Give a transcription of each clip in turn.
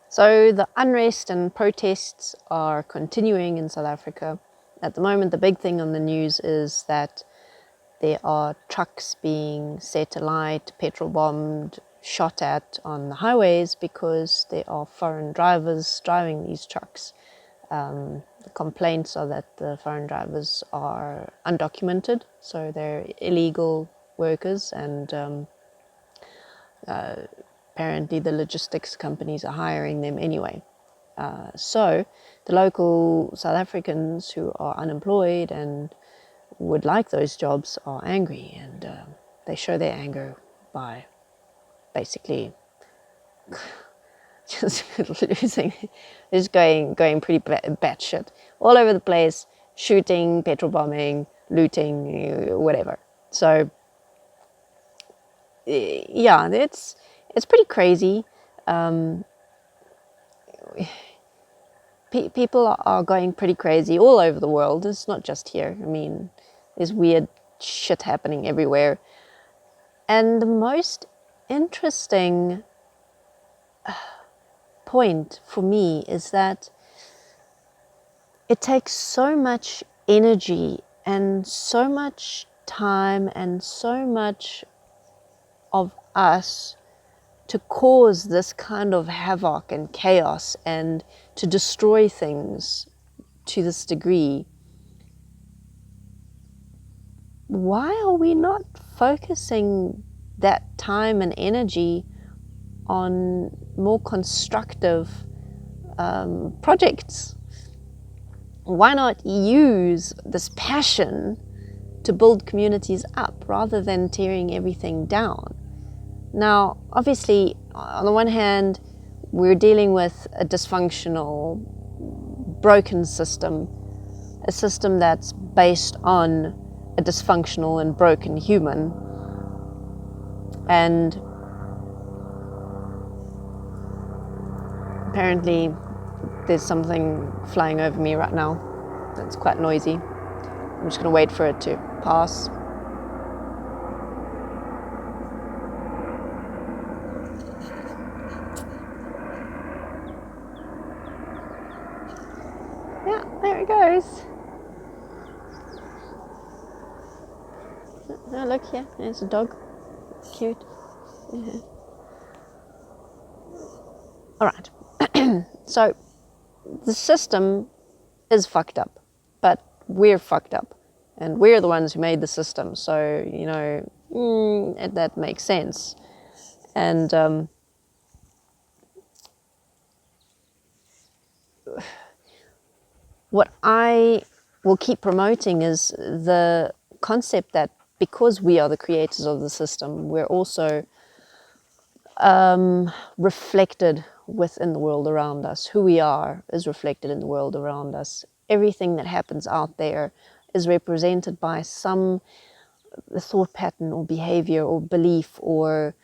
So the unrest and protests are continuing in South Africa. At the moment, the big thing on the news is that there are trucks being set alight, petrol bombed, shot at on the highways because there are foreign drivers driving these trucks. The complaints are that the foreign drivers are undocumented, so they're illegal workers, and apparently the logistics companies are hiring them anyway. So the local South Africans who are unemployed and would like those jobs are angry, and they show their anger by basically just just going pretty batshit all over the place, shooting, petrol bombing, looting, whatever. So yeah, it's pretty crazy. People are going pretty crazy all over the world. It's not just here. I mean, there's weird shit happening everywhere. And the most interesting point for me is that it takes so much energy and so much time and so much of us to cause this kind of havoc and chaos and to destroy things to this degree. Why are we not focusing that time and energy on more constructive projects? Why not use this passion to build communities up rather than tearing everything down? Now, obviously, on the one hand, we're dealing with a dysfunctional, broken system, a system that's based on a dysfunctional and broken human. And apparently there's something flying over me right now that's quite noisy. I'm just going to wait for it to pass. Yeah, there it goes. Oh, look here, there's a dog. Cute. Yeah. All right. So the system is fucked up, but we're fucked up, and we're the ones who made the system. So that makes sense. And what I will keep promoting is the concept that because we are the creators of the system, we're also reflected within the world around us. Who we are is reflected in the world around us. Everything that happens out there is represented by some thought pattern or behavior or belief or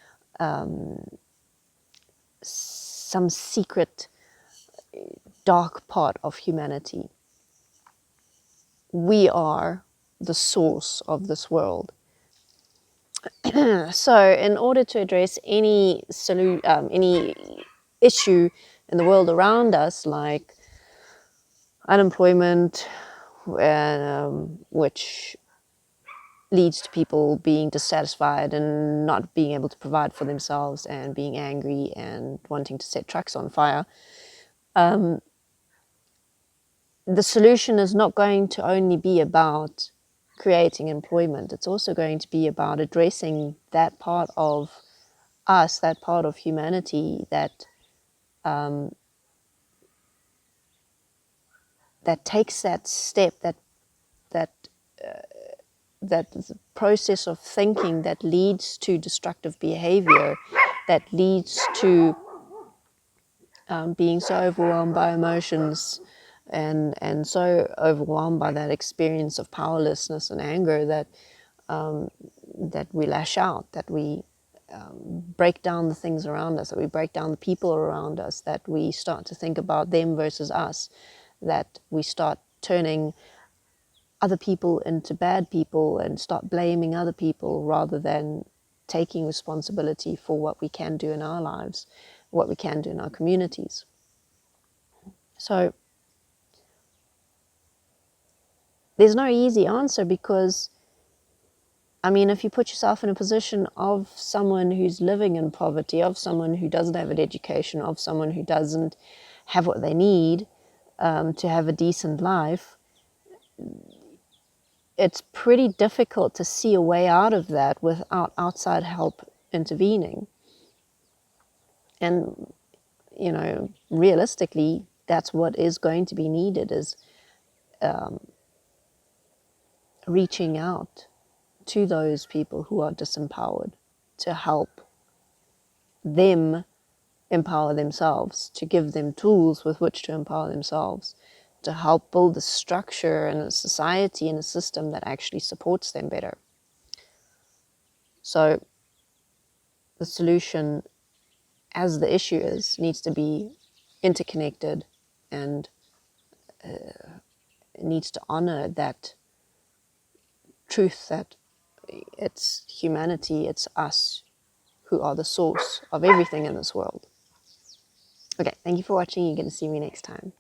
some secret dark part of humanity. We are the source of this world. So in order to address any issue in the world around us, like unemployment, which leads to people being dissatisfied and not being able to provide for themselves and being angry and wanting to set trucks on fire, the solution is not going to only be about creating employment. It's also going to be about addressing that part of us, that part of humanity that takes that step, that process of thinking that leads to destructive behavior, that leads to being so overwhelmed by emotions and so overwhelmed by that experience of powerlessness and anger that that we lash out, that we break down the things around us, that we break down the people around us, that we start to think about them versus us, that we start turning other people into bad people and start blaming other people rather than taking responsibility for what we can do in our lives, what we can do in our communities. So there's no easy answer, because I mean, if you put yourself in a position of someone who's living in poverty, of someone who doesn't have an education, of someone who doesn't have what they need to have a decent life, it's pretty difficult to see a way out of that without outside help intervening. And, you know, realistically, that's what is going to be needed, is reaching out to those people who are disempowered to help them empower themselves, to give them tools with which to empower themselves, to help build a structure and a society and a system that actually supports them better. So the solution, as the issue is, needs to be interconnected, and it needs to honor that truth that it's humanity, it's us who are the source of everything in this world. Okay, thank you for watching. You're going to see me next time.